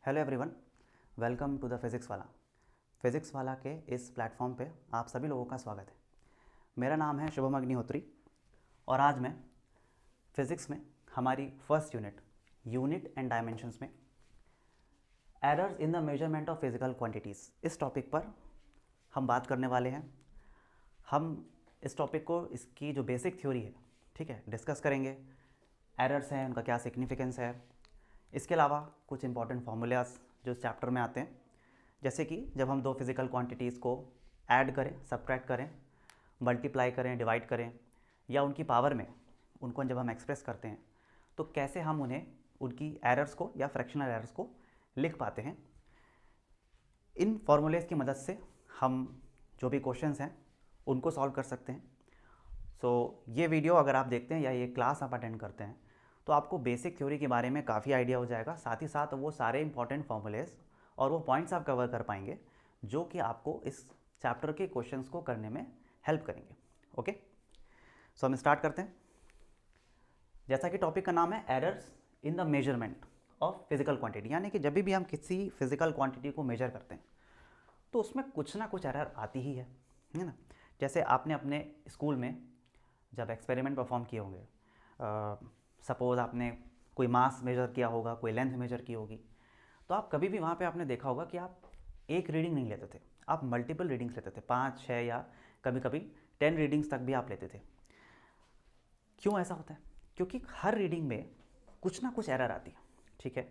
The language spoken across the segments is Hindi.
Hello everyone, welcome to the Physics Wallah के इस प्लेटफॉर्म पे आप सभी लोगों का स्वागत है। मेरा नाम है शुभम अग्निहोत्री और आज मैं फ़िज़िक्स में हमारी फर्स्ट यूनिट एंड डायमेंशंस में errors in the measurement of physical quantities इस टॉपिक पर हम बात करने वाले हैं। हम इस टॉपिक को इसकी जो बेसिक थ्योरी है, ठीक है, डिस्कस करेंगे। एरर्स हैं, उनका क्या सिग्निफिकेंस है। इसके अलावा कुछ इंपॉर्टेंट फार्मूलाज जो इस चैप्टर में आते हैं, जैसे कि जब हम दो फिज़िकल क्वांटिटीज़ को ऐड करें, सब्ट्रैक्ट करें, मल्टीप्लाई करें, डिवाइड करें या उनकी पावर में उनको जब हम एक्सप्रेस करते हैं तो कैसे हम उन्हें उनकी एरर्स को या फ्रैक्शनल एरर्स को लिख पाते हैं। इन फार्मूलेज की मदद से हम जो भी क्वेश्चंस हैं उनको सॉल्व कर सकते हैं। ये वीडियो अगर आप देखते हैं या ये क्लास आप अटेंड करते हैं तो आपको बेसिक थ्योरी के बारे में काफ़ी आइडिया हो जाएगा। साथ ही साथ वो सारे इंपॉर्टेंट फार्मूलेज और वो पॉइंट्स आप कवर कर पाएंगे जो कि आपको इस चैप्टर के क्वेश्चंस को करने में हेल्प करेंगे। ओके, हम स्टार्ट करते हैं। जैसा कि टॉपिक का नाम है errors in the measurement of physical quantity, यानी कि जब भी हम किसी फिजिकल क्वांटिटी को मेजर करते हैं तो उसमें कुछ ना कुछ एरर आती ही है ना। जैसे आपने अपने स्कूल में जब एक्सपेरिमेंट परफॉर्म किए होंगे, सपोज़ आपने कोई मास मेजर किया होगा, कोई लेंथ मेजर की होगी, तो आप कभी भी वहाँ पे आपने देखा होगा कि आप एक रीडिंग नहीं लेते थे, आप मल्टीपल रीडिंग्स लेते थे, 5, 6 या कभी कभी 10 रीडिंग्स तक भी आप लेते थे। क्यों ऐसा होता है? क्योंकि हर रीडिंग में कुछ ना कुछ एरर आती है, ठीक है।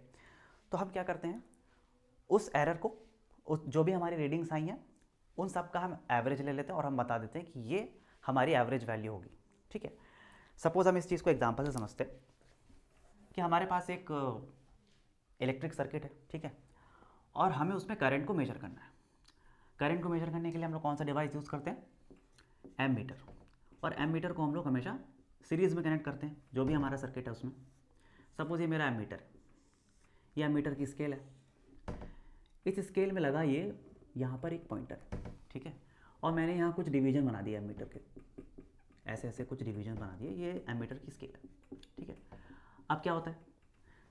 तो हम क्या करते हैं, उस एरर को, उस जो भी हमारी रीडिंग्स आई हैं उन सब का हम एवरेज ले लेते हैं और हम बता देते हैं कि ये हमारी एवरेज वैल्यू होगी, ठीक है। सपोज़ हम इस चीज़ को एग्जांपल से समझते हैं कि हमारे पास एक इलेक्ट्रिक सर्किट है, ठीक है, और हमें उसमें करंट को मेजर करना है। करंट को मेजर करने के लिए हम लोग कौन सा डिवाइस यूज़ करते हैं? Ammeter. और एम मीटर को हम लोग हमेशा सीरीज़ में कनेक्ट करते हैं जो भी हमारा सर्किट है उसमें। सपोज़ ये मेरा एम मीटर, ये एम मीटर की स्केल है। इस स्केल में लगा ये यहाँ पर एक पॉइंटर, ठीक है, और मैंने यहाँ कुछ डिवीजन बना दिया एम मीटर के, ऐसे ऐसे कुछ डिवीजन बना दिए। ये एम मीटर की स्केल है, ठीक है। अब क्या होता है,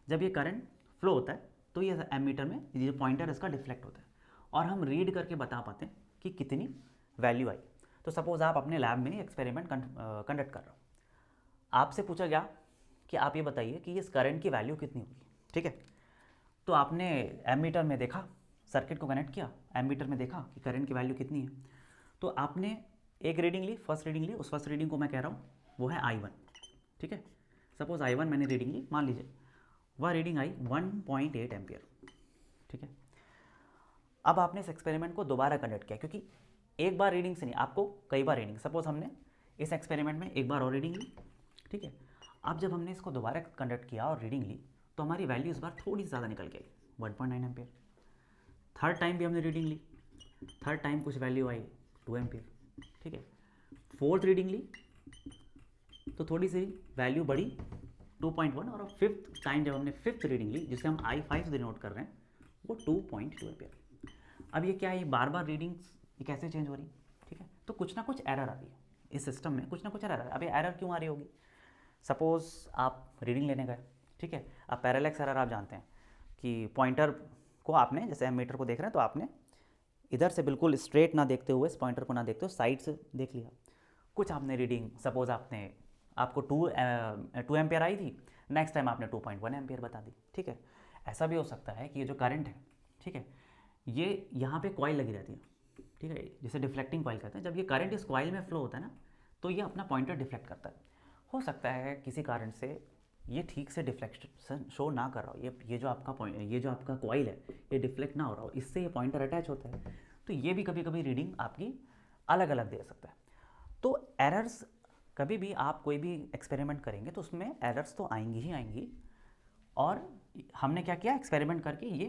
जब ये करंट फ्लो होता है तो ये एम मीटर में ये जो पॉइंटर इसका डिफ्लेक्ट होता है और हम रीड करके बता पाते हैं कि कितनी वैल्यू आई। तो सपोज़ आप अपने लैब में एक्सपेरिमेंट कंडक्ट कर रहे हो, आपसे पूछा गया कि आप ये बताइए कि इस करंट की वैल्यू कितनी होगी, ठीक है। तो आपने एम मीटर में देखा, सर्किट को कनेक्ट किया, एम मीटर में देखा कि करंट की वैल्यू कितनी है, तो आपने एक रीडिंग ली, फर्स्ट रीडिंग ली। उस फर्स्ट रीडिंग को मैं कह रहा हूँ वो है I1, ठीक है। सपोज I1 मैंने रीडिंग ली, मान लीजिए वह रीडिंग आई 1.8 एम्पियर, ठीक है। अब आपने इस एक्सपेरिमेंट को दोबारा कंडक्ट किया, क्योंकि एक बार रीडिंग से नहीं, आपको कई बार रीडिंग, सपोज हमने इस एक्सपेरिमेंट में एक बार और रीडिंग ली, ठीक है। अब जब हमने इसको दोबारा कंडक्ट किया और रीडिंग ली तो हमारी वैल्यू इस बार थोड़ी सी ज़्यादा निकल के आई, 1.9 एम्पियर। थर्ड टाइम भी हमने रीडिंग ली, थर्ड टाइम कुछ वैल्यू आई 2 एम्पियर, ठीक है। फोर्थ रीडिंग ली तो थोड़ी सी वैल्यू बढ़ी 2.1, और फिफ्थ टाइम जब हमने फिफ्थ रीडिंग ली, जिसे हम I5 से डिनोट कर रहे हैं, वो 2.2 एम्पियर। अब ये क्या है, ये बार बार रीडिंग्स ये कैसे चेंज हो रही, ठीक है। तो कुछ ना कुछ एरर आ रही है इस सिस्टम में, कुछ ना कुछ एरर आ रही है। अब ये एरर क्यों आ रही होगी? सपोज़ आप रीडिंग लेने गए, ठीक है। अब पैरेलैक्स एरर आप जानते हैं कि पॉइंटर को आपने, जैसे एम मीटर को देख रहे हैं तो आपने इधर से बिल्कुल स्ट्रेट ना देखते हुए, इस पॉइंटर को ना देखते हुए साइड से देख लिया। कुछ आपने रीडिंग, सपोज़ आपको 2 एम्पियर आई थी, नेक्स्ट टाइम आपने 2.1 एम्पियर बता दी, ठीक है। ऐसा भी हो सकता है कि ये जो करंट है, ठीक है, ये यहाँ पे कॉइल लगी रहती है, ठीक है, जिसे डिफ्लेक्टिंग कॉइल कहते हैं। जब ये करंट इस कॉइल में फ्लो होता है ना, तो ये अपना पॉइंटर डिफ्लेक्ट करता है। हो सकता है किसी कारण से ये ठीक से डिफ्लेक्शन शो ना कर रहा हो, ये जो आपका पॉइंट, ये जो आपका कॉइल है, ये डिफ्लेक्ट ना हो रहा हो, इससे ये पॉइंटर अटैच होता है, तो ये भी कभी कभी रीडिंग आपकी अलग अलग दे सकता है। तो एरर्स, कभी भी आप कोई भी एक्सपेरिमेंट करेंगे तो उसमें एरर्स तो आएंगी ही आएंगी। और हमने क्या किया, एक्सपेरिमेंट करके ये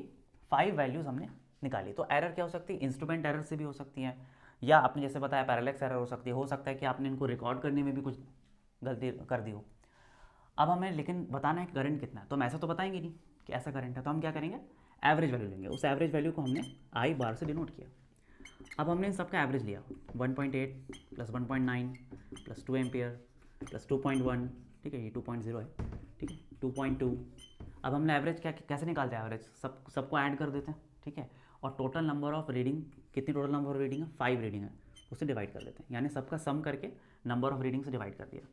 5 वैल्यूज़ हमने निकाली। तो एरर क्या हो सकती है? इंस्ट्रूमेंट एरर से भी हो सकती है, या आपने जैसे बताया पैरेलैक्स एरर हो सकती है। हो सकता है कि आपने इनको रिकॉर्ड करने में भी कुछ गलती कर दी हो। अब हमें लेकिन बताना है कि करंट कितना है, तो हम ऐसा तो बताएंगे नहीं कि ऐसा करंट है, तो हम क्या करेंगे, एवरेज वैल्यू लेंगे। उस एवरेज वैल्यू को हमने I बार से डिनोट किया। अब हमने इन सबका एवरेज लिया, 1.8 प्लस 1.9 प्लस 2 एम्पियर प्लस 2.1, ठीक है, ये 2.0 है, ठीक है, 2.2 अब हमने एवरेज क्या कैसे निकालते हैं, एवरेज सबको ऐड कर देते हैं, ठीक है, और टोटल नंबर ऑफ रीडिंग, कितनी टोटल नंबर ऑफ रीडिंग है, 5 रीडिंग है, उससे डिवाइड कर देते हैं, यानी सबका सम करके नंबर ऑफ रीडिंग से डिवाइड कर दिया।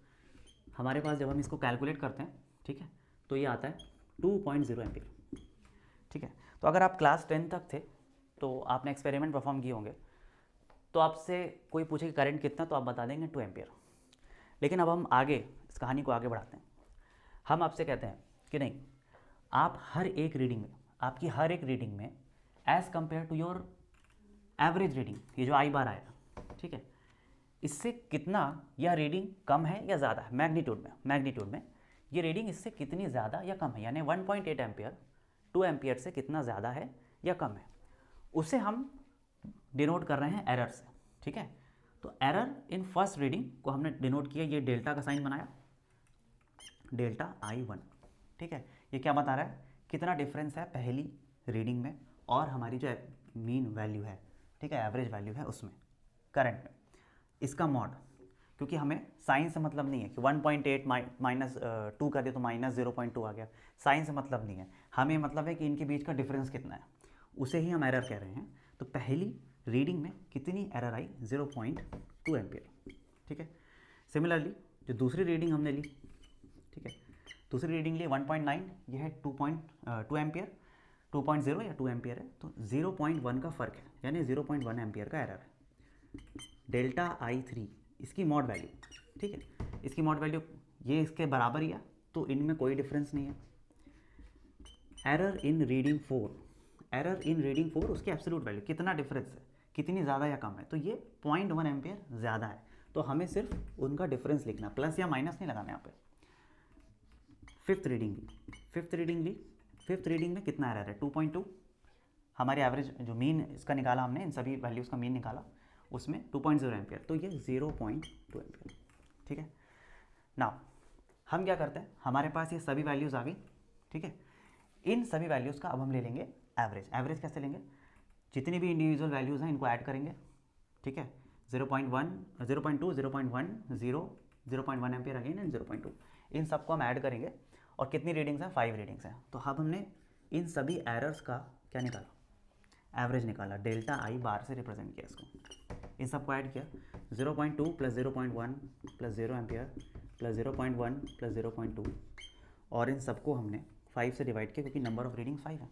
हमारे पास जब हम इसको कैलकुलेट करते हैं, ठीक है, तो ये आता है 2.0 एम्पियर, ठीक है। तो अगर आप क्लास 10 तक थे तो आपने एक्सपेरिमेंट परफॉर्म किए होंगे, तो आपसे कोई पूछे कि करंट कितना, तो आप बता देंगे 2 एम्पियर। लेकिन अब हम आगे इस कहानी को आगे बढ़ाते हैं। हम आपसे कहते हैं कि नहीं, आप हर एक रीडिंग में, आपकी हर एक रीडिंग में as compared to your average reading, ये जो आई बार आएगा, ठीक है, इससे कितना यह रीडिंग कम है या ज़्यादा है, मैग्नीट्यूड में ये रीडिंग इससे कितनी ज़्यादा या कम है, यानी 1.8 एम्पियर 2 एम्पियर से कितना ज़्यादा है या कम है, उसे हम डिनोट कर रहे हैं एरर से, ठीक है। तो एरर इन फर्स्ट रीडिंग को हमने डिनोट किया, ये डेल्टा का साइन बनाया, डेल्टा I1, ठीक है। ये क्या बता रहा है, कितना डिफरेंस है पहली रीडिंग में और हमारी जो मीन वैल्यू है, ठीक है, एवरेज वैल्यू है उसमें, करंट में, इसका मॉड, क्योंकि हमें साइन से मतलब नहीं है कि 1.8 माइनस 2 कर दिया तो माइनस 0.2 आ गया, साइन से मतलब नहीं है, हमें मतलब है कि इनके बीच का डिफरेंस कितना है, उसे ही हम एरर कह रहे हैं। तो पहली रीडिंग में कितनी एरर आई, 0.2 एम्पियर, ठीक है। सिमिलरली जो दूसरी रीडिंग हमने ली, ठीक है, दूसरी रीडिंग ली 1.9, यह है 2 एम्पियर, 2.0 या 2 एम्पियर है, तो 0.1 का फ़र्क है, यानी 0.1 एम्पियर का एरर है। डेल्टा I3 इसकी मॉड वैल्यू, ठीक है, इसकी मॉड वैल्यू ये इसके बराबर ही है, तो इनमें कोई डिफरेंस नहीं है। एरर इन रीडिंग 4, उसकी एब्सोल्यूट वैल्यू, कितना डिफरेंस है, कितनी ज़्यादा या कम है, तो ये 0.1 एम्पियर ज़्यादा है, तो हमें सिर्फ उनका डिफरेंस लिखना, प्लस या माइनस नहीं लगाना यहाँ पे। फिफ्थ रीडिंग में कितना एरर है, 2.2, हमारे एवरेज जो मीन इसका निकाला हमने, इन सभी वैल्यूज़ का मीन निकाला, उसमें 2.0 एम्पियर, तो ये 0.2 एम्पियर, ठीक है। नाउ हम क्या करते हैं, हमारे पास ये सभी वैल्यूज़ आ गई, ठीक है, इन सभी वैल्यूज़ का अब हम ले लेंगे एवरेज कैसे लेंगे, जितनी भी इंडिविजुअल वैल्यूज़ हैं इनको ऐड करेंगे, ठीक है, 0.1, 0.2, 0.1, 0.1 एम्पियर अगेन एंड 0.2, इन सबको हम ऐड करेंगे, और कितनी रीडिंग्स हैं, 5 रीडिंग्स हैं। तो अब हमने इन सभी एरर्स का क्या निकाला, एवरेज निकाला, डेल्टा I बार से रिप्रेजेंट किया इसको, इन सबको ऐड किया, 0.2 plus 0.1 plus 0 ampere plus 0.1 plus 0.2, और इन सबको हमने 5 से डिवाइड किया, क्योंकि नंबर ऑफ रीडिंग 5 है।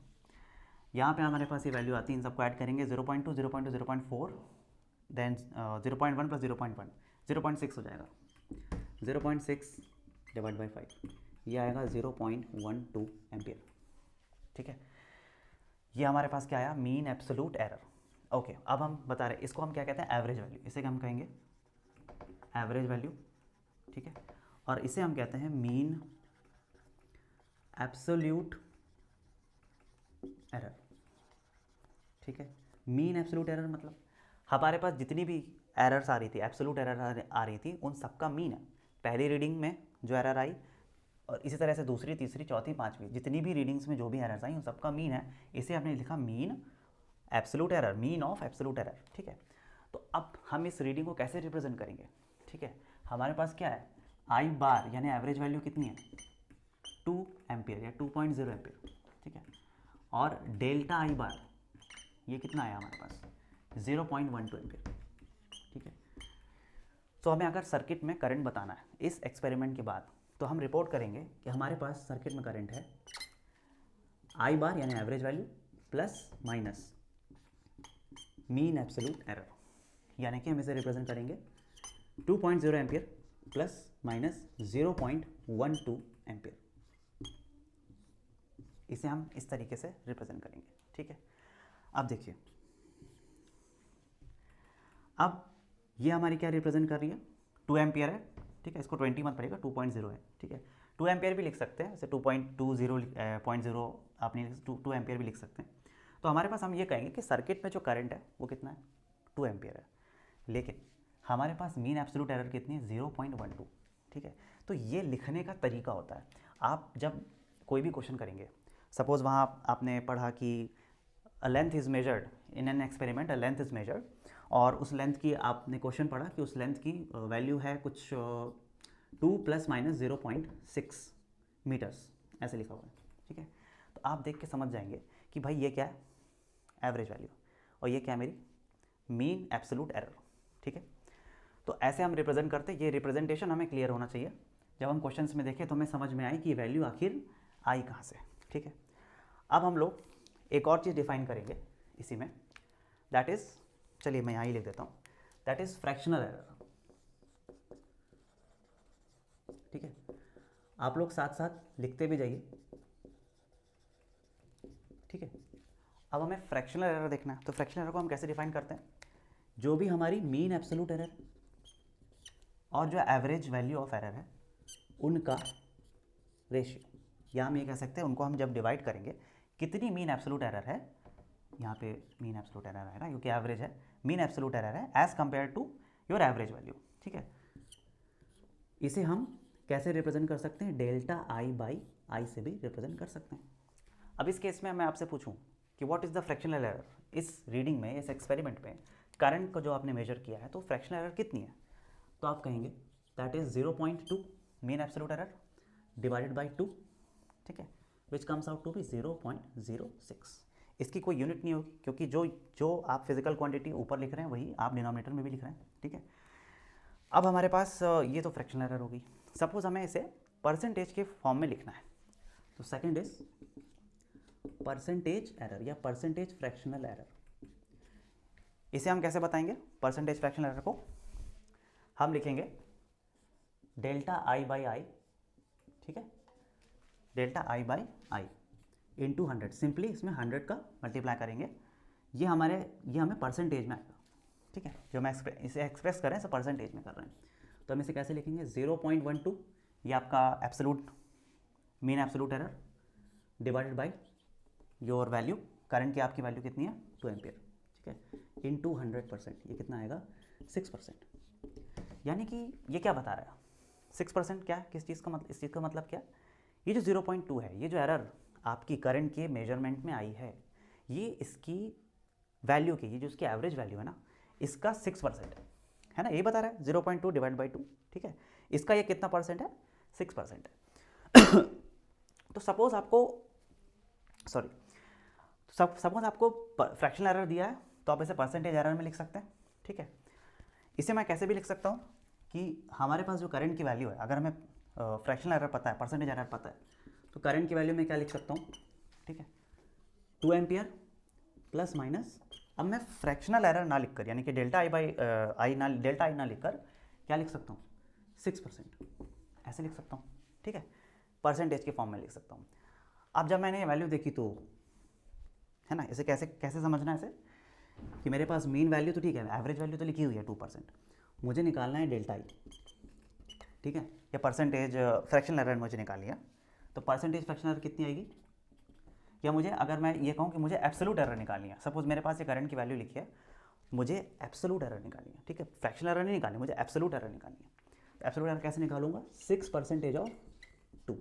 यहाँ पे हमारे पास ये वैल्यू आती है, इन सबको ऐड करेंगे, 0.2, 0.2, 0.4, देन 0.1 प्लस 0.1, 0.6 हो जाएगा, 0.6 डिवाइड बाई 5, ये आएगा 0.12 एम्पियर, ठीक है। ये हमारे पास क्या आया, मीन एब्सोल्यूट एरर। ओके, अब हम बता रहे हैं इसको हम क्या कहते हैं, एवरेज वैल्यू, इसे हम कहेंगे एवरेज वैल्यू, ठीक है, और इसे हम कहते हैं मीन एब्सोल्यूट एरर, ठीक है। मीन एब्सोल्यूट एरर मतलब हमारे पास जितनी भी एरर्स आ रही थी, एब्सोल्यूट एरर आ रही थी, उन सबका मीन है, पहली रीडिंग में जो एरर आई, और इसी तरह से दूसरी, तीसरी, चौथी, पांचवी, जितनी भी रीडिंग्स में जो भी एरर्स आई उन सबका मीन है, इसे हमने लिखा mean absolute error, mean of absolute error, ठीक है। तो अब हम इस रीडिंग को कैसे रिप्रेजेंट करेंगे, ठीक है, हमारे पास क्या है, आई बार यानी एवरेज वैल्यू कितनी है, 2 एम्पियर या 2.0 एम्पियर, ठीक है, और डेल्टा आई बार ये कितना आया हमारे पास, 0.12 एम्पियर, ठीक है। तो हमें अगर सर्किट में करंट बताना है इस एक्सपेरिमेंट के बाद, तो हम रिपोर्ट करेंगे कि हमारे पास सर्किट में करंट है आई बार यानी average value plus minus mean absolute error, यानी कि हम इसे रिप्रेजेंट करेंगे 2.0 एम्पियर प्लस माइनस 0.12 एम्पियर, इसे हम इस तरीके से रिप्रेजेंट करेंगे, ठीक है। अब देखिए, अब ये हमारी क्या रिप्रेजेंट कर रही है, 2 एम्पियर है, ठीक है, इसको 20 मत पड़ेगा, 2.0 है, ठीक है, 2 एम्पियर भी लिख सकते हैं, जैसे 2.20 आप नहीं 2 एम्पियर भी लिख सकते हैं। तो हमारे पास हम ये कहेंगे कि सर्किट में जो करंट है वो कितना है, 2 एम्पियर है, लेकिन हमारे पास मीन एब्सोल्यूट एरर कितनी है, 0.12, ठीक है। तो ये लिखने का तरीका होता है, आप जब कोई भी क्वेश्चन करेंगे, सपोज़ वहाँ आपने पढ़ा कि a length is measured in an experiment, a length is measured, और उस लेंथ की आपने क्वेश्चन पढ़ा कि उस लेंथ की वैल्यू है कुछ 2 ± 0.6 मीटर्स, ऐसे लिखा हुआ है, ठीक है। तो आप देख के समझ जाएंगे कि भाई ये क्या है, एवरेज वैल्यू, और ये क्या है, मेरी मीन एब्सोल्यूट एरर। ठीक है, तो ऐसे हम रिप्रेजेंट करते हैं। ये रिप्रेजेंटेशन हमें क्लियर होना चाहिए, जब हम क्वेश्चंस में देखें तो हमें समझ में आए कि वैल्यू आखिर आई कहाँ से। ठीक है, अब हम लोग एक और चीज़ डिफाइन करेंगे इसी में, दैट इज़, चलिए मैं यहाँ ही लिख देता हूँ, दैट इज़ फ्रैक्शनल एरर। ठीक है, आप लोग साथ साथ लिखते भी जाइए। ठीक है, अब हमें फ्रैक्शनल एरर देखना है, तो फ्रैक्शनल एरर को हम कैसे डिफाइन करते हैं, जो भी हमारी मीन एब्सोल्यूट एरर और जो एवरेज वैल्यू ऑफ एरर है उनका रेशियो, या हम ये कह सकते हैं उनको हम जब डिवाइड करेंगे, कितनी मीन एब्सोल्यूट एरर है, यहाँ पे मीन एब्सोल्यूट एरर आएगा क्योंकि एवरेज है, मीन एब्सोल्यूट एरर है as compared to your average value. ठीक है, इसे हम कैसे रिप्रेजेंट कर सकते हैं, डेल्टा आई बाई आई से भी रिप्रेजेंट कर सकते हैं। अब इस केस में मैं आपसे पूछूं कि what is the fractional error, इस रीडिंग में, इस एक्सपेरिमेंट में करंट को जो आपने मेजर किया है तो फ्रैक्शनल एरर कितनी है, तो आप कहेंगे that is 0.2 mean absolute error divided by 2। ठीक है, which comes out to be 0.06। इसकी कोई यूनिट नहीं होगी क्योंकि जो जो आप फिजिकल क्वांटिटी ऊपर लिख रहे हैं वही आप डिनोमिनेटर में भी लिख रहे हैं। ठीक है, अब हमारे पास ये तो फ्रैक्शनल एरर होगी। सपोज हमें इसे परसेंटेज के फॉर्म में लिखना है, तो सेकंड इज परसेंटेज एरर या परसेंटेज फ्रैक्शनल एरर। इसे हम कैसे बताएंगे, परसेंटेज फ्रैक्शनल एरर को हम लिखेंगे डेल्टा आई बाई आई। ठीक है, delta I by I into 100, simply इसमें 100 का मल्टीप्लाई करेंगे, ये हमें परसेंटेज में आएगा। ठीक है, जो मैं इसे एक्सप्रेस कर रहे हैं इसे परसेंटेज में कर रहे हैं, तो हम इसे कैसे लिखेंगे, 0.12 ये आपका absolute mean absolute error divided by your value, current की आपकी वैल्यू कितनी है 2 एम्पियर। ठीक है, इंटू 100%, ये कितना आएगा 6%। यानी कि ये क्या बता रहा है, 6% क्या है, किस चीज़ का मतलब, इस चीज़ का मतलब क्या है, ये जो 0.2 है, ये जो एरर आपकी करंट के मेजरमेंट में आई है, ये इसकी वैल्यू की, ये जो इसकी एवरेज वैल्यू है ना, इसका 6% है ना, ये बता रहा है 0.2 डिवाइड बाई 2। ठीक है, इसका ये कितना परसेंट है, 6% है। तो सपोज आपको सपोज आपको फ्रैक्शनल एरर दिया है तो आप इसे परसेंटेज एरर में लिख सकते हैं। ठीक है, इसे मैं कैसे भी लिख सकता हूँ कि हमारे पास जो करंट की वैल्यू है, अगर हमें फ्रैक्शनल एरर पता है, परसेंटेज एरर पता है, तो करंट की वैल्यू में क्या लिख सकता हूँ, ठीक है, 2 एम्पियर प्लस माइनस, अब मैं फ्रैक्शनल एरर ना लिखकर, यानी कि डेल्टा आई बाई आई ना, डेल्टा आई ना लिखकर क्या लिख सकता हूँ, 6%, ऐसे लिख सकता हूँ। ठीक है, परसेंटेज के फॉर्म में लिख सकता हूँ। अब जब मैंने ये वैल्यू देखी तो, है ना, इसे कैसे कैसे समझना है, इसे कि मेरे पास मीन वैल्यू तो ठीक है, एवरेज वैल्यू तो लिखी हुई है 2%, मुझे निकालना है डेल्टा आई। ठीक है, या परसेंटेज फ्रैक्शनल एरर मुझे निकाल लिया, तो परसेंटेज फ्रैक्शनल एरर कितनी आएगी, या मुझे अगर मैं ये कहूँ कि मुझे एब्सोल्यूट एरर निकालनी है, सपोज मेरे पास ये करंट की वैल्यू लिखी है, मुझे एब्सोल्यूट एरर निकालनी है। ठीक है, फ्रैक्शनल एरर नहीं निकालनी, मुझे एब्सोल्यूट एरर निकालनी है। तो एब्सोल्यूट एरर कैसे निकालूंगा, 6% of 2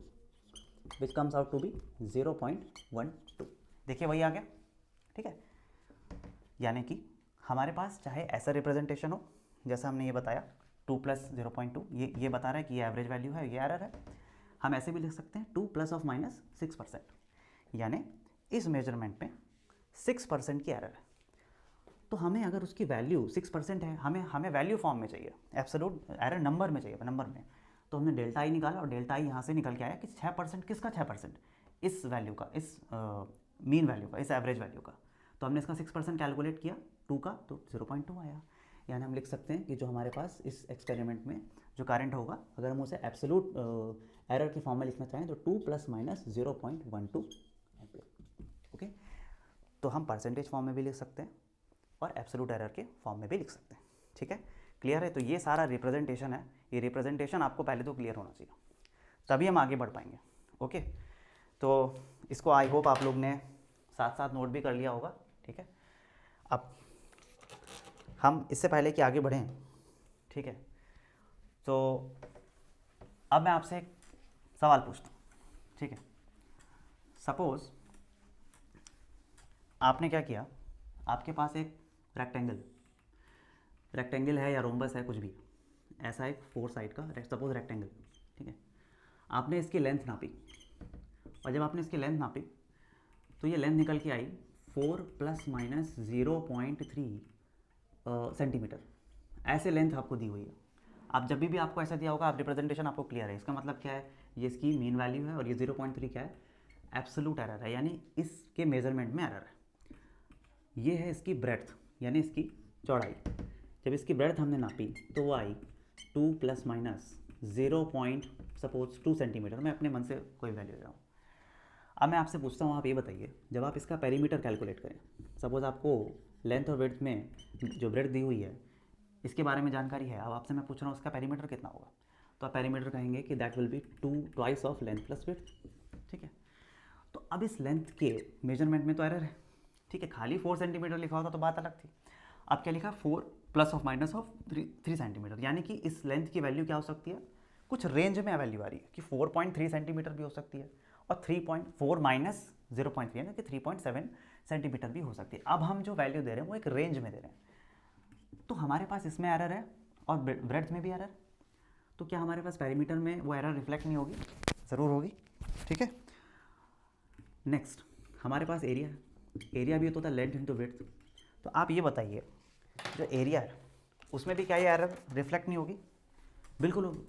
which comes out to be 0.12। देखिए वही आ गया। ठीक है, यानी कि हमारे पास चाहे ऐसा रिप्रेजेंटेशन हो जैसा हमने ये बताया 2 प्लस 0.2, ये बता रहा है कि ये एवरेज वैल्यू है, ये एरर है। हम ऐसे भी लिख सकते हैं 2 प्लस ऑफ माइनस 6%, यानी इस मेजरमेंट में 6% की एरर है। तो हमें अगर उसकी वैल्यू 6% है, हमें वैल्यू फॉर्म में चाहिए, एब्सोल्यूट एरर नंबर में चाहिए, नंबर में, तो हमने डेल्टा आई निकाला और डेल्टा आई यहाँ से निकल के आया कि 6%, किसका 6%, इस वैल्यू का, इस मीन वैल्यू का, इस एवरेज वैल्यू का। तो हमने इसका 6% कैलकुलेट किया 2 का, तो 0.2 आया। यानी हम लिख सकते हैं कि जो हमारे पास इस एक्सपेरिमेंट में जो करंट होगा, अगर हम उसे एब्सोल्यूट एरर की फॉर्म में लिखना चाहें तो 2 प्लस माइनस 0.12 एम्पियर। ओके, तो हम परसेंटेज फॉर्म में भी लिख सकते हैं और एब्सोल्यूट एरर के फॉर्म में भी लिख सकते हैं। ठीक है, क्लियर है। तो ये सारा रिप्रेजेंटेशन है, ये रिप्रेजेंटेशन आपको पहले तो क्लियर होना चाहिए, तभी हम आगे बढ़ पाएंगे। ओके, तो इसको आई होप आप लोग ने साथ साथ नोट भी कर लिया होगा। ठीक है, अब हम इससे पहले कि आगे बढ़ें, ठीक है, तो अब मैं आपसे एक सवाल पूछता हूँ। ठीक है, सपोज आपने क्या किया, आपके पास एक रेक्टेंगल है या रोम्बस है, कुछ भी ऐसा एक 4 साइड का सपोज रेक्टेंगल। ठीक है, आपने इसकी लेंथ नापी और जब आपने इसकी लेंथ नापी तो ये लेंथ निकल के आई 4 ± 0.3 सेंटीमीटर। ऐसे लेंथ आपको दी हुई है। आप जब भी आपको ऐसा दिया होगा, आप रिप्रेजेंटेशन आपको क्लियर है। इसका मतलब क्या है, ये इसकी मीन वैल्यू है और ये 0.3 क्या है, एब्सोल्यूट एरर है, यानी इसके मेजरमेंट में एरर है। ये है इसकी ब्रेड्थ यानी इसकी चौड़ाई। जब इसकी ब्रेड्थ हमने नापी तो वो आई 2 ± 0.2 सेंटीमीटर। मैं अपने मन से कोई वैल्यू ले रहा हूँ। अब मैं आपसे पूछता हूँ, आप ये बताइए, जब आप इसका पेरीमीटर कैलकुलेट करें, सपोज आपको लेंथ और विड्थ में जो ब्रेड्थ दी हुई है इसके बारे में जानकारी है, अब आपसे मैं पूछ रहा हूँ इसका पेरीमीटर कितना होगा, तो आप पेरीमीटर कहेंगे कि that will be 2 twice of length plus width. ठीक है, तो अब इस लेंथ के मेजरमेंट में तो एरर है। ठीक है, खाली 4 सेंटीमीटर लिखा होता तो बात अलग थी। अब क्या लिखा, 4 ± 3 सेंटीमीटर, यानी कि इस लेंथ की वैल्यू क्या हो सकती है, कुछ रेंज में वैल्यू आ रही है कि 4.3 सेंटीमीटर भी हो सकती है और 3.4 माइनस 0.3 यानी कि 3.7 सेंटीमीटर भी हो सकती है। अब हम जो वैल्यू दे रहे हैं वो एक रेंज में दे रहे हैं, तो हमारे पास इसमें एरर है और ब्रेड्थ में भी एरर, तो क्या हमारे पास पेरीमीटर में वो एरर रिफ्लेक्ट नहीं होगी, ज़रूर होगी। ठीक है, नेक्स्ट हमारे पास एरिया है, एरिया भी तो होता है लेंथ इंटू विड्थ। तो आप ये बताइए, जो एरिया है उसमें भी क्या ये एरर रिफ्लेक्ट नहीं होगी, बिल्कुल होगी।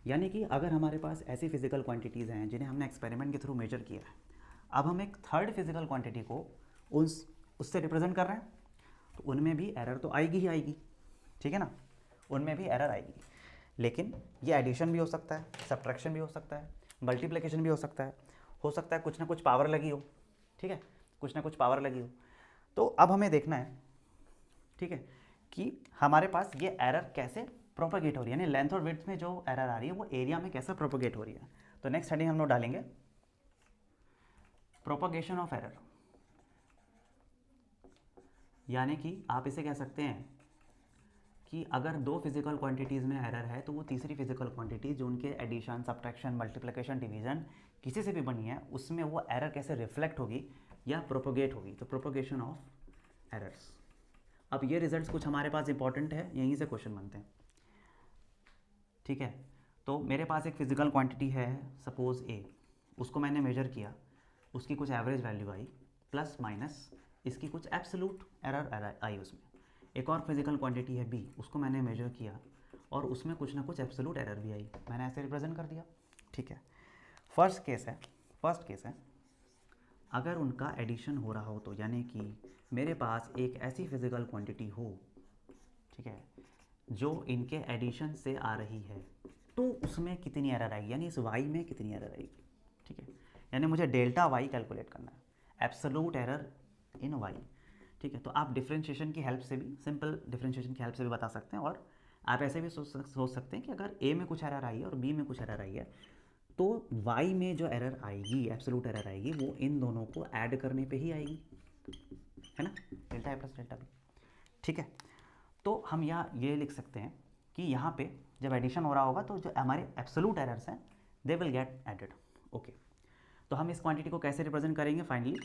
यानी कि अगर हमारे पास ऐसी फिजिकल क्वांटिटीज़ हैं जिन्हें हमने एक्सपेरिमेंट के थ्रू मेजर किया है, अब हम एक थर्ड फिजिकल क्वांटिटी को उससे रिप्रेजेंट कर रहे हैं, तो उनमें भी एरर तो आएगी ही आएगी। ठीक है ना, उनमें भी एरर आएगी, लेकिन ये एडिशन भी हो सकता है, सब्ट्रैक्शन भी हो सकता है, मल्टीप्लिकेशन भी हो सकता है कुछ ना कुछ पावर लगी हो। ठीक है, कुछ ना कुछ पावर लगी हो। तो अब हमें देखना है, ठीक है, कि हमारे पास ये एरर कैसे प्रोपोगेट हो रही है, यानी लेंथ और विड्थ में जो एरर आ रही है वो एरिया में कैसे प्रोपोगेट हो रही है। तो नेक्स्ट हेडिंग हम लोग डालेंगे प्रोपोगेशन ऑफ एरर, यानी कि आप इसे कह सकते हैं कि अगर दो फिजिकल क्वांटिटीज़ में एरर है तो वो तीसरी फिजिकल क्वांटिटी जो उनके एडिशन, सब्ट्रैक्शन, मल्टीप्लिकेशन, डिवीजन किसी से भी बनी है उसमें वो एरर कैसे रिफ्लेक्ट होगी या प्रोपोगेट होगी। तो प्रोपोगेशन ऑफ एरर्स। अब ये रिजल्ट्स कुछ हमारे पास इंपॉर्टेंट है, यहीं से क्वेश्चन बनते हैं। ठीक है, तो मेरे पास एक फिजिकल क्वांटिटी है सपोज ए, उसको मैंने मेजर किया, उसकी कुछ एवरेज वैल्यू आई प्लस माइनस इसकी कुछ एब्सोल्यूट एरर आई उसमें। एक और फिजिकल क्वांटिटी है बी, उसको मैंने मेजर किया और उसमें कुछ ना कुछ एब्सोल्यूट एरर भी आई, मैंने ऐसे रिप्रेजेंट कर दिया। ठीक है, फर्स्ट केस है अगर उनका एडिशन हो रहा हो तो, यानी कि मेरे पास एक ऐसी फिजिकल क्वांटिटी हो, ठीक है, जो इनके एडिशन से आ रही है, तो उसमें कितनी एरर आएगी, यानी इस y में कितनी एरर आएगी। ठीक है, यानी मुझे डेल्टा y कैलकुलेट करना है, एब्सोल्यूट एरर इन y। ठीक है, तो आप डिफरेंशिएशन की हेल्प से भी, सिंपल डिफरेंशिएशन की हेल्प से भी बता सकते हैं, और आप ऐसे भी सोच सकते हैं कि अगर a में कुछ एरर आई है और b में कुछ एरर आई है, तो y में जो एरर आएगी, एब्सोल्यूट एरर आएगी, वो इन दोनों को ऐड करने पे ही आएगी, है ना, delta a plus delta b। ठीक है, तो हम यहाँ ये लिख सकते हैं कि यहाँ पे जब एडिशन हो रहा होगा तो जो हमारे एब्सोल्यूट एरर्स हैं they will get added. Okay, तो हम इस क्वांटिटी को कैसे रिप्रेजेंट करेंगे फाइनली,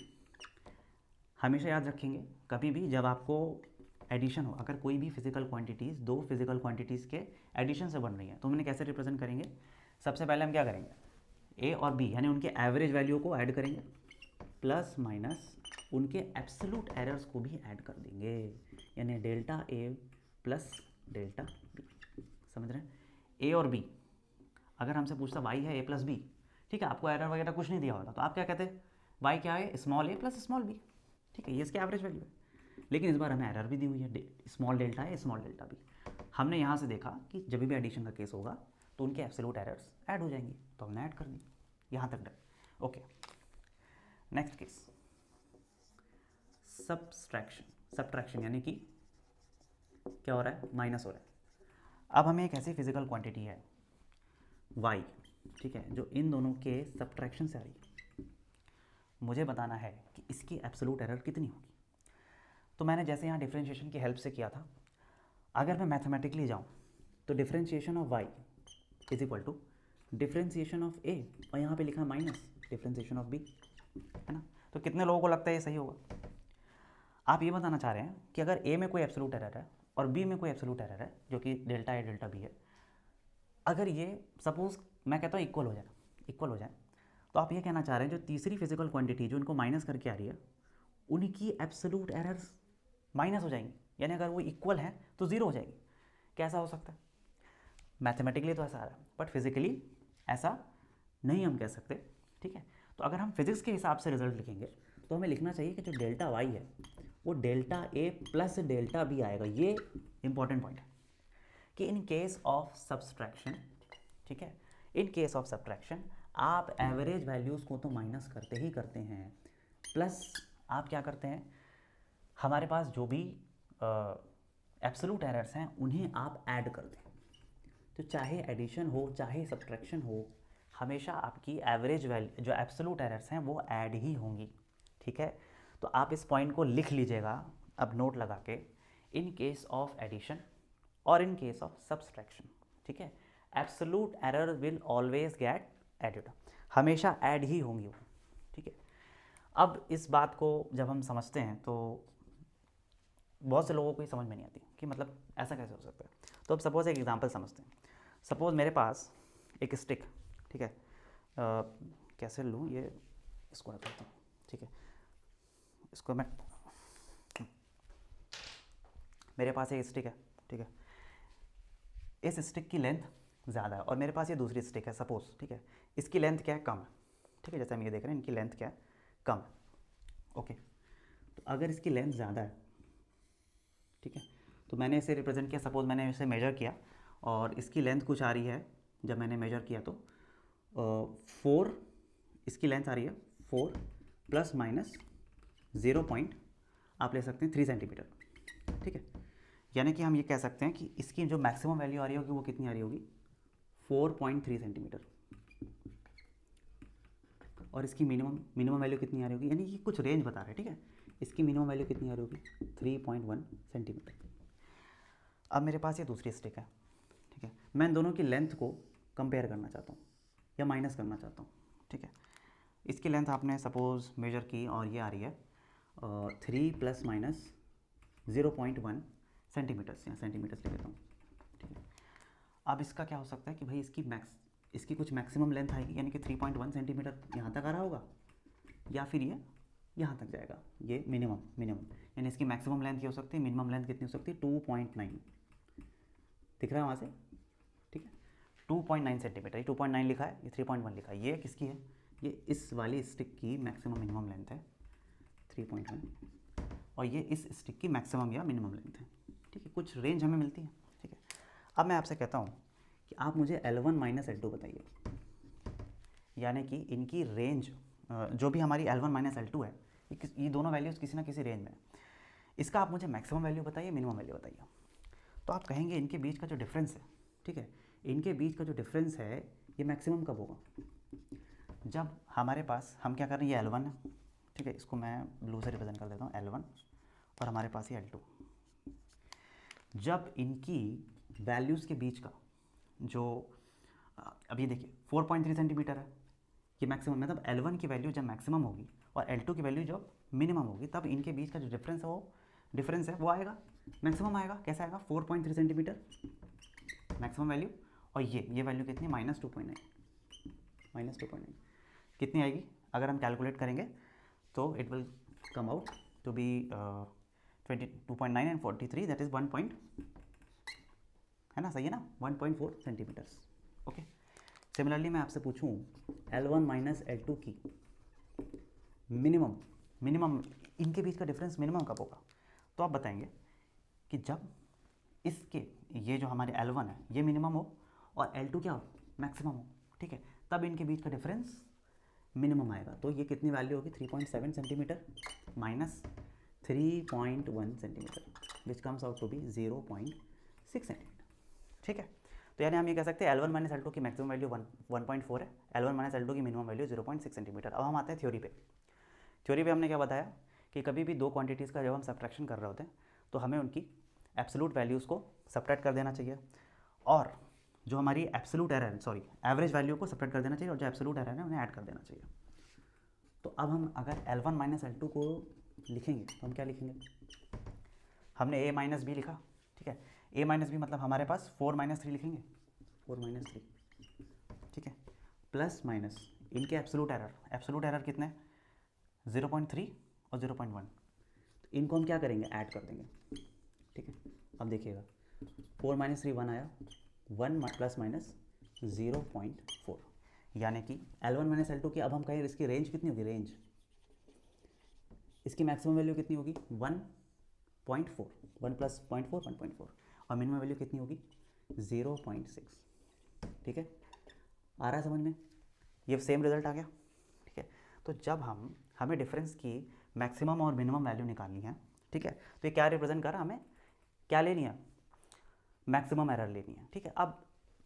हमेशा याद रखेंगे कभी भी जब आपको एडिशन हो, अगर कोई भी फिजिकल क्वांटिटीज़ दो फिजिकल क्वांटिटीज़ के एडिशन से बन रही है तो हमने कैसे रिप्रेजेंट करेंगे। सबसे पहले हम क्या करेंगे, ए और बी यानी उनके एवरेज वैल्यू को ऐड करेंगे, प्लस माइनस उनके एब्सोल्यूट एरर्स को भी ऐड कर देंगे, यानी delta A plus delta B. समझ रहे हैं, ए और बी, अगर हमसे पूछता वाई है ए प्लस बी, ठीक है, आपको एरर वगैरह कुछ नहीं दिया होता तो आप क्या कहते हैं, वाई क्या है, स्मॉल ए प्लस स्मॉल बी। ठीक है, ये इसकी एवरेज वैल्यू है, लेकिन इस बार हमें एरर भी दी हुई है, स्मॉल डेल्टा है स्मॉल डेल्टा बी। हमने यहाँ से देखा कि जब भी एडिशन का केस होगा तो उनके एब्सोल्यूट एरर्स ऐड हो जाएंगी, तो हमने ऐड कर दी, यहाँ तक done. Okay, next case subtraction, यानी कि क्या हो रहा है, माइनस हो रहा है। अब हमें एक ऐसी फिजिकल क्वांटिटी है y, ठीक है, जो इन दोनों के सब्ट्रैक्शन से आ रही है, मुझे बताना है कि इसकी एब्सोल्यूट एरर कितनी होगी। तो मैंने जैसे यहाँ डिफरेंशिएशन की हेल्प से किया था, अगर मैं मैथमेटिकली जाऊँ तो differentiation of y is equal to differentiation of a, और यहाँ पे लिखा माइनस डिफरेंशिएशन ऑफ b, है ना। तो कितने लोगों को लगता है ये सही होगा। आप ये बताना चाह रहे हैं कि अगर a में कोई एब्सोल्यूट एरर है और b में कोई एब्सोल्यूट एरर है जो कि डेल्टा ए डेल्टा b है, अगर ये सपोज मैं कहता हूँ इक्वल हो जाए, तो आप ये कहना चाह रहे हैं जो तीसरी फिजिकल क्वांटिटी जो इनको माइनस करके आ रही है उनकी एब्सोल्यूट एरर्स माइनस हो जाएंगी, यानी अगर वो इक्वल है तो ज़ीरो हो जाएगी। कैसा हो सकता है? मैथमेटिकली तो ऐसा आ रहा है, बट फिजिकली ऐसा नहीं हम कह सकते, ठीक है। तो अगर हम फिजिक्स के हिसाब से रिजल्ट लिखेंगे तो हमें लिखना चाहिए कि जो डेल्टा वाई है वो delta A plus delta B आएगा। ये इंपॉर्टेंट पॉइंट है कि इन केस ऑफ सब्सट्रैक्शन, ठीक है, इन केस ऑफ सब्ट्रैक्शन आप एवरेज वैल्यूज़ को तो माइनस करते ही करते हैं, प्लस आप क्या करते हैं, हमारे पास जो भी एब्सोल्यूट एरर्स हैं उन्हें आप ऐड कर दें। तो चाहे एडिशन हो चाहे सब्ट्रैक्शन हो, हमेशा आपकी एवरेज वैल्यू जो एब्सोल्यूट एरर्स हैं वो ऐड ही होंगी, ठीक है। तो आप इस पॉइंट को लिख लीजिएगा अब नोट लगा के, इन केस ऑफ एडिशन और इन केस ऑफ सब्सट्रैक्शन, ठीक है, absolute error will always get added, हमेशा ऐड ही होंगी वो, ठीक है। अब इस बात को जब हम समझते हैं तो बहुत से लोगों को ये समझ में नहीं आती कि मतलब ऐसा कैसे हो सकता है। तो अब सपोज़ एक एग्जांपल समझते हैं। सपोज़ मेरे पास एक स्टिक, ठीक है, कैसे लूँ ये, इसको रखता हूँ, ठीक है, इसको मैं, मेरे पास एक स्टिक है, ठीक है, इस स्टिक की लेंथ ज़्यादा है और मेरे पास ये दूसरी स्टिक है सपोज़, ठीक है, इसकी लेंथ क्या है, कम है, ठीक है, जैसे हम ये देख रहे हैं इनकी लेंथ क्या है, कम है, ओके। तो अगर इसकी लेंथ ज़्यादा है, ठीक है, तो मैंने इसे रिप्रेजेंट किया, सपोज़ मैंने इसे मेजर किया और इसकी लेंथ कुछ आ रही है, जब मैंने मेजर किया तो 4, इसकी लेंथ आ रही है 4 प्लस माइनस 0 पॉइंट आप ले सकते हैं 3 सेंटीमीटर, ठीक है। यानी कि हम ये कह सकते हैं कि इसकी जो मैक्सिमम वैल्यू आ रही होगी वो कितनी आ रही होगी, 4.3 सेंटीमीटर, और इसकी मिनिमम वैल्यू कितनी आ रही होगी, यानी कि कुछ रेंज बता रहे हैं, ठीक है। इसकी मिनिमम वैल्यू कितनी आ रही होगी, 3.1 सेंटीमीटर। अब मेरे पास ये दूसरी स्टिक है, ठीक है, मैं इन दोनों की लेंथ को कंपेयर करना चाहता हूँ या माइनस करना चाहता हूँ, ठीक है। इसकी लेंथ आपने सपोज़ मेजर की और ये आ रही है 3 प्लस माइनस 0.1 सेंटीमीटर्स, या सेंटीमीटर्स ले लेता हूँ, ठीक है। अब इसका क्या हो सकता है कि भाई इसकी कुछ मैक्सिमम लेंथ आएगी, यानी कि 3.1 सेंटीमीटर यहाँ तक आ रहा होगा, या फिर ये यहाँ तक जाएगा, ये मिनिमम, यानी इसकी मैक्सिमम लेंथ ये हो सकती है, मिनिमम लेंथ कितनी हो सकती है, 2.9 दिख रहा है वहाँ से, ठीक है, 2.9 सेंटीमीटर, ये 2.9 लिखा है, ये 3.1 लिखा है, ये किसकी है, ये इस वाली स्टिक की मैक्सिमम मिनिमम लेंथ है 3.1, और ये इस स्टिक की मैक्सिमम या मिनिमम लेंथ है, ठीक है। कुछ रेंज हमें मिलती है, ठीक है। अब मैं आपसे कहता हूँ कि आप मुझे L1 माइनस L2 बताइए, यानी कि इनकी रेंज जो भी हमारी L1 माइनस L2 है, ये दोनों वैल्यूज़ किसी ना किसी रेंज में, इसका आप मुझे मैक्सिमम वैल्यू बताइए, मिनिमम वैल्यू बताइए। तो आप कहेंगे इनके बीच का जो डिफरेंस है, ठीक है, इनके बीच का जो डिफरेंस है ये मैक्सिमम कब होगा, जब हमारे पास, हम क्या कर रहे हैं, ये L1 है, ठीक है, इसको मैं ब्लू से रिप्रेजेंट कर देता हूँ L1, और हमारे पास ये L2, जब इनकी वैल्यूज़ के बीच का जो, अभी देखिए 4.3 सेंटीमीटर है, ये मैक्सिमम, मतलब L1 की वैल्यू जब मैक्सिमम होगी और L2 की वैल्यू जब मिनिमम होगी, तब इनके बीच का जो डिफरेंस है वो आएगा, मैक्सिमम आएगा। कैसा आएगा, 4.3 सेंटीमीटर मैक्सिमम वैल्यू, और ये वैल्यू कितनी, -2.9, कितनी आएगी, अगर हम कैलकुलेट करेंगे तो it will come out to be 22.9 and 43, that is 1 है ना, सही है ना, 1.4 सेंटीमीटर्स, ओके। सिमिलरली मैं आपसे पूछूं L1 माइनस L2 की मिनिमम इनके बीच का डिफरेंस मिनिमम कब होगा, तो आप बताएंगे कि जब इसके, ये जो हमारे L1 है ये मिनिमम हो और L2 क्या हो, मैक्सिमम हो, ठीक है, तब इनके बीच का डिफरेंस मिनिमम आएगा। तो ये कितनी वैल्यू होगी, 3.7 centimetre minus 3.1 centimetre, which comes out to be 0.6 centimetre, ठीक है। तो यानी हम ये कह सकते हैं L1 माइनस L2 की मैक्सिमम वैल्यू 1.4 है, L1 माइनस L2 की मिनिमम वैल्यू 0.6 सेंटीमीटर। अब हम आते हैं थ्योरी पे हमने क्या बताया कि कभी भी दो क्वांटिटीज़ का जब हम सब्ट्रैक्शन कर रहे होते हैं तो हमें उनकी एब्सोल्यूट वैल्यूज़ को सब्ट्रैक्ट कर देना चाहिए, और जो हमारी एवरेज वैल्यू को सब्ट्रैक्ट कर देना चाहिए, और जो एब्सोल्यूट एरर है उन्हें ऐड कर देना चाहिए। तो अब हम अगर L1 माइनस L2 को लिखेंगे तो हम क्या लिखेंगे, हमने A माइनस B लिखा, ठीक है, A माइनस बी मतलब हमारे पास 4 माइनस 3 लिखेंगे, 4 माइनस 3, ठीक है, प्लस माइनस इनके एब्सोलूट एरर कितने, 0.3 और 0.1, तो इनको हम क्या करेंगे, ऐड कर देंगे। ठीक है, अब देखिएगा 4 - 3 1 आया, 1 प्लस माइनस 0.4, यानी कि L1 - L2 की अब हम कहें इसकी रेंज कितनी होगी, रेंज इसकी मैक्सिमम वैल्यू कितनी होगी 1.4, 1 प्लस 0.4 1.4, और मिनिमम वैल्यू कितनी होगी 0.6। ठीक है, आ रहा है समझ में, ये सेम रिजल्ट आ गया। ठीक है, तो जब हमें डिफरेंस की मैक्सिमम और मिनिमम वैल्यू निकालनी है, ठीक है, तो ये क्या रिप्रेजेंट कर रहा है, हमें क्या लेनी है, मैक्सिमम एरर लेनी है। ठीक है, अब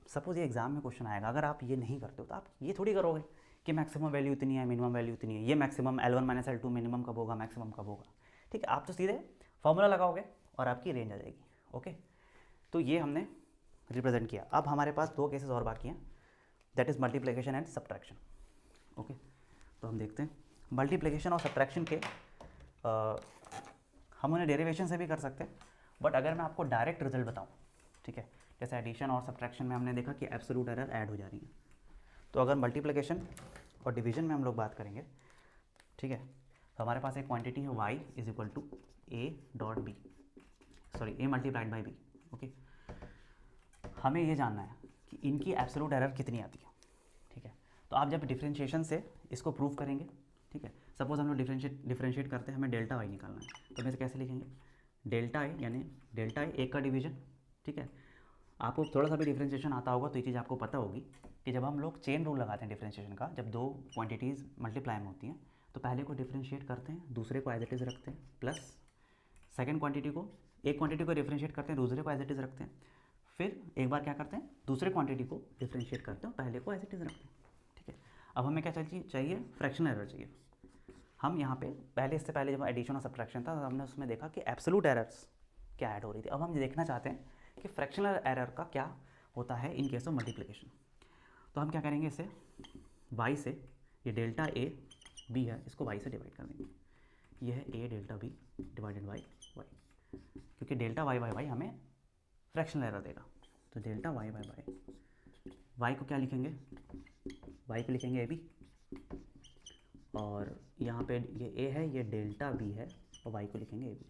सपोज ये एग्जाम में क्वेश्चन आएगा, अगर आप ये नहीं करते हो तो आप ये थोड़ी करोगे कि मैक्सिमम वैल्यू इतनी है, मिनिमम वैल्यू इतनी है, ये मैक्सिमम L1 - L2 मिनिमम कब होगा, मैक्सिमम कब होगा। ठीक है, आप तो सीधे फॉर्मूला लगाओगे और आपकी रेंज आ जाएगी। ओके, तो ये हमने रिप्रेजेंट किया। अब हमारे पास 2 केसेस और बाकी हैं, that is multiplication and subtraction. Okay, तो हम देखते हैं मल्टीप्लिकेशन और सब्ट्रैक्शन के हम उन्हें डेरिवेशन से भी कर सकते हैं, बट अगर मैं आपको डायरेक्ट रिजल्ट बताऊं, ठीक है, जैसे एडिशन और सब्ट्रैक्शन में हमने देखा कि एब्सोल्यूट एरर ऐड हो जा रही है, तो अगर मल्टीप्लिकेशन और डिवीजन में हम लोग बात करेंगे, ठीक है, तो हमारे पास एक क्वांटिटी है y is equal to a dot B, sorry a multiplied by B. Okay, हमें ये जानना है कि इनकी एब्सोल्यूट एरर कितनी आती है। ठीक है, तो आप जब डिफरेंशिएशन से इसको प्रूव करेंगे, ठीक है, सपोज हम लोग डिफरेंशिएट करते हैं, हमें डेल्टा वाई निकालना है, तो हम इसे कैसे लिखेंगे, डेल्टा आई, यानी डेल्टा आई एक का डिवीजन। ठीक है, आपको थोड़ा सा भी डिफरेंशिएशन आता होगा तो ये चीज़ आपको पता होगी कि जब हम लोग चेन रूल लगाते हैं डिफरेंशिएशन का, जब 2 क्वांटिटीज़ मल्टीप्लाई में होती हैं तो पहले को डिफरेंशिएट करते हैं, दूसरे को एज इट इज़ रखते हैं, प्लस सेकेंड क्वांटिटी को, एक क्वांटिटी को डिफरेंशिएट करते हैं, दूसरे को एज इट इज़ रखते हैं, फिर एक बार क्या करते हैं, दूसरे क्वांटिटी को डिफरेंशिएट करते हैं, पहले को एज इट इज़ रखते हैं। ठीक है, अब हमें क्या चाहिए, फ्रैक्शनल एरर चाहिए। हम यहाँ पे पहले, इससे पहले जब एडिशन और सब्ट्रैक्शन था तो हमने उसमें देखा कि एब्सोल्यूट एरर्स क्या ऐड हो रही थी। अब हम देखना चाहते हैं कि फ्रैक्शनल एरर का क्या होता है इन केस ऑफ मल्टीप्लिकेशन। तो हम क्या करेंगे, इसे y से, ये डेल्टा a b है, इसको y से डिवाइड कर देंगे, ये है a delta b divided by y, क्योंकि डेल्टा y बाई y हमें फ्रैक्शनल एरर देगा। तो डेल्टा y बाई y को क्या लिखेंगे, y को लिखेंगे ab, और यहाँ पे ये a है, ये डेल्टा b है, और y को लिखेंगे ab।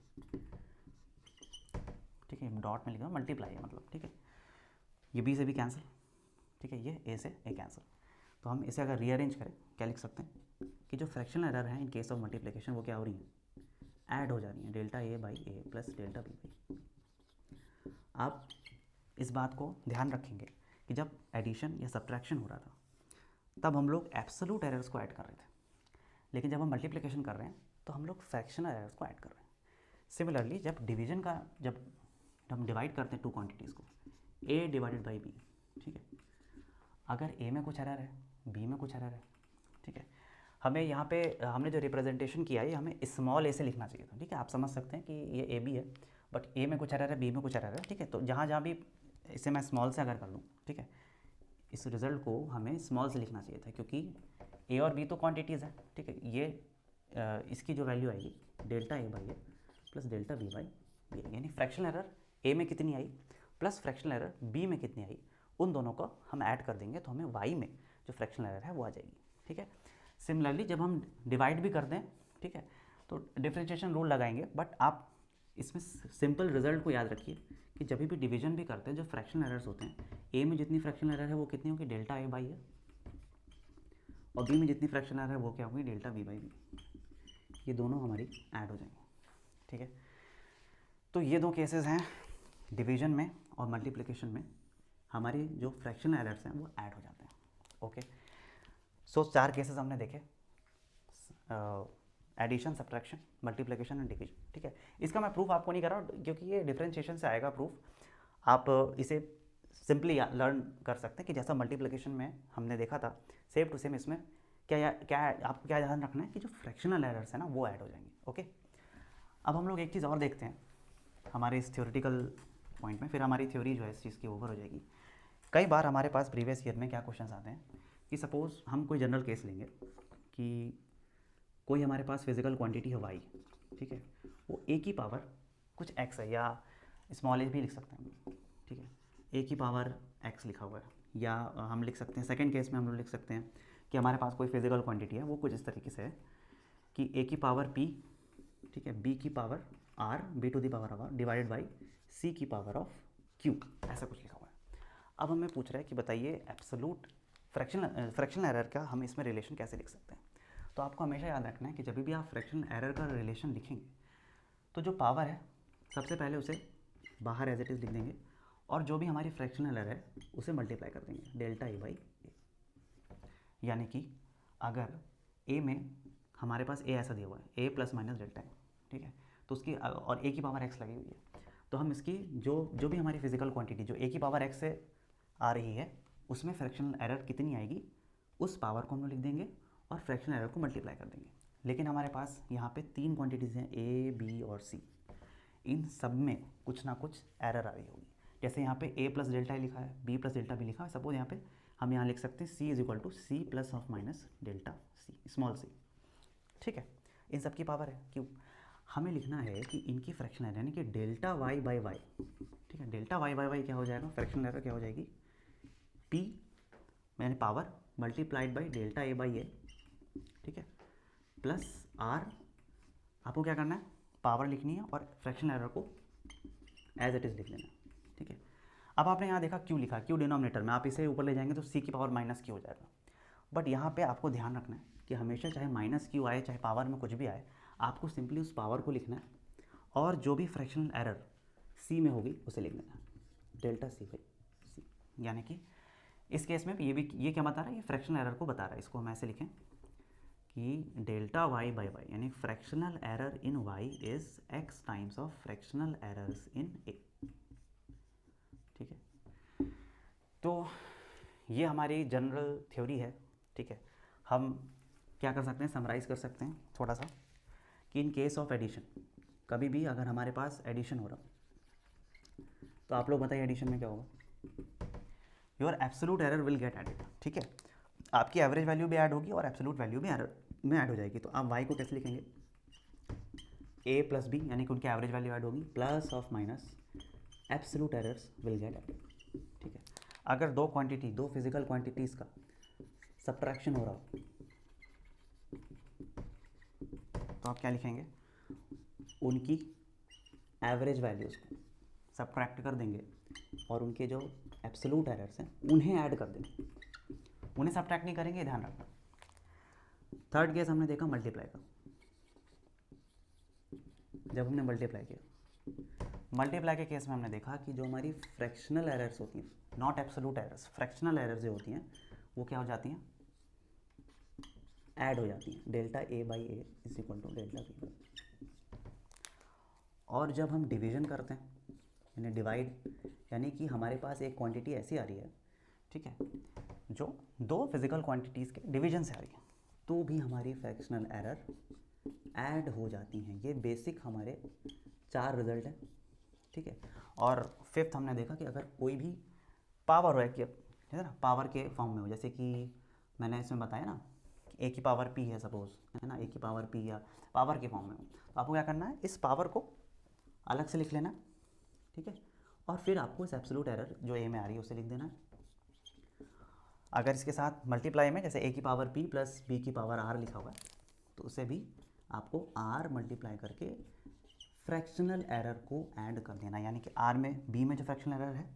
ठीक है, डॉट में लिखा मल्टीप्लाई है मतलब। ठीक है, ये b से भी कैंसिल, ठीक है, ये a से a कैंसिल। तो हम इसे अगर रीअरेंज करें, क्या लिख सकते हैं कि जो फ्रैक्शनल एरर है इन केस ऑफ मल्टीप्लिकेशन वो क्या हो रही है, ऐड हो जा रही है, delta a by a plus delta b by. आप इस बात को ध्यान रखेंगे कि जब एडिशन या सब्ट्रैक्शन हो रहा था तब हम लोग एब्सोल्यूट एरर्स को ऐड कर रहे थे, लेकिन जब हम मल्टीप्लिकेशन कर रहे हैं तो हम लोग फ्रैक्शनल एरर्स को ऐड कर रहे हैं। सिमिलरली जब डिवीजन का, जब हम डिवाइड करते हैं 2 क्वांटिटीज़ को, a डिवाइडेड बाई b, ठीक है, अगर a में कुछ एरर है, b में कुछ एरर है, ठीक है, हमें यहाँ पे हमने जो रिप्रेजेंटेशन किया है हमें स्मॉल a से लिखना चाहिए था। ठीक है, आप समझ सकते हैं कि ये ab है, बट a में कुछ एरर है, b में कुछ एरर है। ठीक है, तो जहाँ भी इसे मैं स्मॉल से अगर कर लूँ, ठीक है, इस रिज़ल्ट को हमें स्मॉल से लिखना चाहिए था, क्योंकि a और b तो क्वांटिटीज़ है। ठीक है, ये इसकी जो वैल्यू आएगी delta a by A plus delta b by B, यानी फ्रैक्शनल एरर a में कितनी आई प्लस फ्रैक्शनल एरर b में कितनी आई, उन दोनों को हम ऐड कर देंगे तो हमें y में जो फ्रैक्शनल एरर है वो आ जाएगी। ठीक है, सिमिलरली जब हम डिवाइड भी कर दें, ठीक है, तो डिफरेंशिएशन रूल लगाएंगे, बट आप इसमें सिंपल रिजल्ट को याद रखिए कि जब भी डिवीजन भी करते हैं, जो फ्रैक्शनल एरर्स होते हैं, a में जितनी फ्रैक्शनल एरर है वो कितनी होगी, डेल्टा a बाई है, और b में जितनी फ्रैक्शनल एरर है वो क्या होगी, डेल्टा b बाई बी। ये दोनों हमारी ऐड हो जाएंगी। ठीक है, तो ये 2 केसेस हैं, डिवीजन में और मल्टीप्लिकेशन में हमारी जो फ्रैक्शनल एरर्स हैं वो ऐड हो जाते हैं। ओके, सो 4 केसेस हमने देखे, addition, subtraction, multiplication and division. ठीक है, इसका मैं प्रूफ आपको नहीं कर रहा क्योंकि ये डिफरेंशिएशन से आएगा प्रूफ, आप इसे सिंपली लर्न कर सकते हैं कि जैसा मल्टीप्लिकेशन में हमने देखा था सेम टू सेम इसमें क्या आपको क्या ध्यान रखना है कि जो फ्रैक्शनल एरर्स है ना वो ऐड हो जाएंगे। ओके, अब हम लोग एक चीज़ और देखते हैं हमारे इस थ्योरेटिकल पॉइंट में, फिर हमारी थ्योरी जो है इस चीज़ की ओवर हो जाएगी। कई बार हमारे पास प्रीवियस ईयर में क्या क्वेश्चंस आते हैं कि सपोज़ हम कोई जनरल केस लेंगे कि कोई हमारे पास फिजिकल क्वांटिटी है y, ठीक है, वो a की पावर कुछ x है, या स्मॉल a भी लिख सकते हैं। ठीक है, a की पावर x लिखा हुआ है, या हम लिख सकते हैं सेकंड केस में हम लोग लिख सकते हैं कि हमारे पास कोई फिजिकल क्वांटिटी है, वो कुछ इस तरीके से है कि a की पावर p, ठीक है, b की power r, b to the power of r divided by c की पावर ऑफ q, ऐसा कुछ लिखा हुआ है। अब हमें पूछ रहा है कि बताइए एब्सोलूट फ्रैक्शनल एरर का हम इसमें रिलेशन कैसे लिख सकते हैं। तो आपको हमेशा याद रखना है कि जब भी आप फ्रैक्शनल एरर का रिलेशन लिखेंगे तो जो पावर है सबसे पहले उसे बाहर एज इट इज़ लिख देंगे और जो भी हमारी फ्रैक्शनल एरर है उसे मल्टीप्लाई कर देंगे डेल्टा ए बाई ए। यानी कि अगर ए में हमारे पास ए ऐसा दिया हुआ है, ए प्लस माइनस डेल्टा है, ठीक है, तो उसकी और ए की पावर एक्स लगी हुई है, तो हम इसकी जो भी हमारी फिजिकल क्वांटिटी जो ए की पावर एक्स से आ रही है उसमें फ्रैक्शनल एरर कितनी आएगी उस पावर को हम लोग लिख देंगे और फ्रैक्शनल एरर को मल्टीप्लाई कर देंगे। लेकिन हमारे पास यहाँ पे 3 क्वांटिटीज़ हैं ए, बी और सी, इन सब में कुछ ना कुछ एरर आ रही होगी। जैसे यहाँ पे a प्लस डेल्टा लिखा है, b प्लस डेल्टा भी लिखा है, सपोज यहाँ पे हम यहाँ लिख सकते हैं c is equal to C plus of minus delta C, small C, ठीक है। इन सब की पावर है, क्यों हमें लिखना है कि इनकी फ्रैक्शनल एरर यानी कि डेल्टा वाई बाई वाई, ठीक है, डेल्टा वाई बाई वाई क्या हो जाएगा, फ्रैक्शनल एरर क्या हो जाएगी, p मैंने power multiplied by delta A by A, ठीक है, प्लस आर, आपको क्या करना है पावर लिखनी है और फ्रैक्शनल एरर को एज इट इज़ लिख लेना, ठीक है। अब आपने यहाँ देखा क्यू लिखा, क्यू डिनोमिनेटर में, आप इसे ऊपर ले जाएंगे तो सी की पावर माइनस क्यू हो जाएगा। बट यहाँ पे आपको ध्यान रखना है कि हमेशा चाहे माइनस क्यू आए चाहे पावर में कुछ भी आए, आपको सिंपली उस पावर को लिखना है और जो भी फ्रैक्शनल एरर सी में होगी उसे लिख देना डेल्टा सी बाई सी। यानी कि इस केस में ये क्या बता रहा है, ये फ्रैक्शनल एरर को बता रहा है। इसको हम ऐसे लिखें कि डेल्टा वाई बाई वाई यानी fractional error in Y is X times of fractional errors in A, ठीक है। तो ये हमारी जनरल थ्योरी है, ठीक है। हम क्या कर सकते हैं, समराइज़ कर सकते हैं थोड़ा सा कि इन केस ऑफ एडिशन, कभी भी अगर हमारे पास एडिशन हो रहा तो आप लोग बताइए एडिशन में क्या होगा, your absolute error will get added, ठीक है। आपकी एवरेज वैल्यू भी ऐड होगी और एब्सोलूट वैल्यू भी एरर में ऐड हो जाएगी। तो आप y को कैसे लिखेंगे, a प्लस बी यानी कि उनकी एवरेज वैल्यू ऐड होगी plus of minus absolute errors will get added, ठीक है। अगर दो फिजिकल क्वांटिटीज़ का सब्ट्रैक्शन हो रहा हो तो आप क्या लिखेंगे, उनकी एवरेज वैल्यूज़ को सब्ट्रैक्ट कर देंगे और उनके जो एब्सोलूट एरर्स हैं उन्हें ऐड कर देंगे, उन्हें सब्ट्रैक्ट नहीं करेंगे, ध्यान रखना। थर्ड केस हमने देखा मल्टीप्लाई का, जब हमने मल्टीप्लाई के केस में हमने देखा कि जो हमारी फ्रैक्शनल एरर्स होती हैं, not absolute errors, fractional errors जो होती हैं वो क्या हो जाती हैं, ऐड हो जाती हैं, delta A by A is equal to delta B by. और जब हम डिवीजन करते हैं यानी डिवाइड, यानी कि हमारे पास एक क्वांटिटी ऐसी आ रही है, ठीक है, जो दो फिजिकल क्वांटिटीज़ के डिवीजन से आ रही है, तो भी हमारी फ्रैक्शनल एरर ऐड हो जाती हैं। ये बेसिक हमारे 4 रिजल्ट हैं, ठीक है। और फिफ्थ हमने देखा कि अगर कोई भी पावर है कि है ना, पावर के फॉर्म में हो, जैसे कि मैंने इसमें बताया ना कि a की पावर p है सपोज, है ना, a की पावर p या पावर के फॉर्म में हो, तो आपको क्या करना है, इस पावर को अलग से लिख लेना, ठीक है, और फिर आपको इस एब्सोलूट एरर जो a में आ रही है उसे लिख देना है। अगर इसके साथ मल्टीप्लाई में जैसे a की पावर p प्लस b की पावर r लिखा हुआ है तो उसे भी आपको r मल्टीप्लाई करके फ्रैक्शनल एरर को ऐड कर देना, यानी कि r में b में जो फ्रैक्शनल एरर है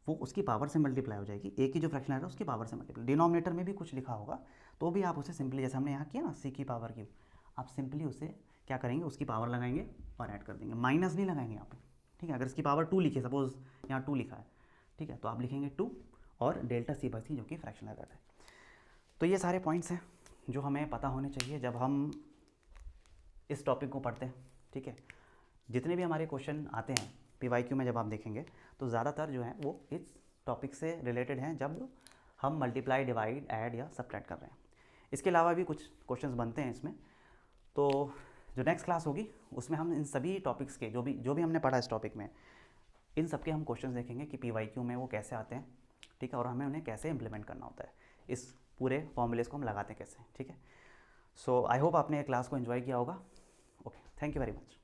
वो उसकी पावर से मल्टीप्लाई हो जाएगी, a की जो फ्रैक्शनल एरर है उसकी पावर से मल्टीप्लाई। डिनोमिनेटर में भी कुछ लिखा होगा तो भी आप उसे सिंपली जैसे हमने यहाँ किया ना c की पावर क्यू, आप सिंपली उसे क्या करेंगे, उसकी पावर लगाएंगे और ऐड कर देंगे, माइनस नहीं लगाएंगे यहाँ पे, ठीक है। अगर इसकी पावर 2 लिखी, सपोज यहाँ 2 लिखा है, ठीक है, तो आप लिखेंगे 2 और डेल्टा सी बाई सी जो कि फ्रैक्शनल एरर है। तो ये सारे पॉइंट्स हैं जो हमें पता होने चाहिए जब हम इस टॉपिक को पढ़ते हैं, ठीक है। जितने भी हमारे क्वेश्चन आते हैं PYQ में जब आप देखेंगे तो ज़्यादातर जो हैं वो इस टॉपिक से रिलेटेड हैं, जब हम मल्टीप्लाई, डिवाइड, ऐड या सब्ट्रैक्ट कर रहे हैं। इसके अलावा भी कुछ क्वेश्चंस बनते हैं इसमें, तो जो नेक्स्ट क्लास होगी उसमें हम इन सभी टॉपिक्स के जो भी हमने पढ़ा इस टॉपिक में, इन सब के हम क्वेश्चंस देखेंगे कि PYQ में वो कैसे आते हैं, ठीक है, और हमें उन्हें कैसे इंप्लीमेंट करना होता है, इस पूरे फॉर्मूलेस को हम लगाते हैं कैसे, ठीक है। सो आई होप आपने क्लास को एंजॉय किया होगा। Okay, thank you very much.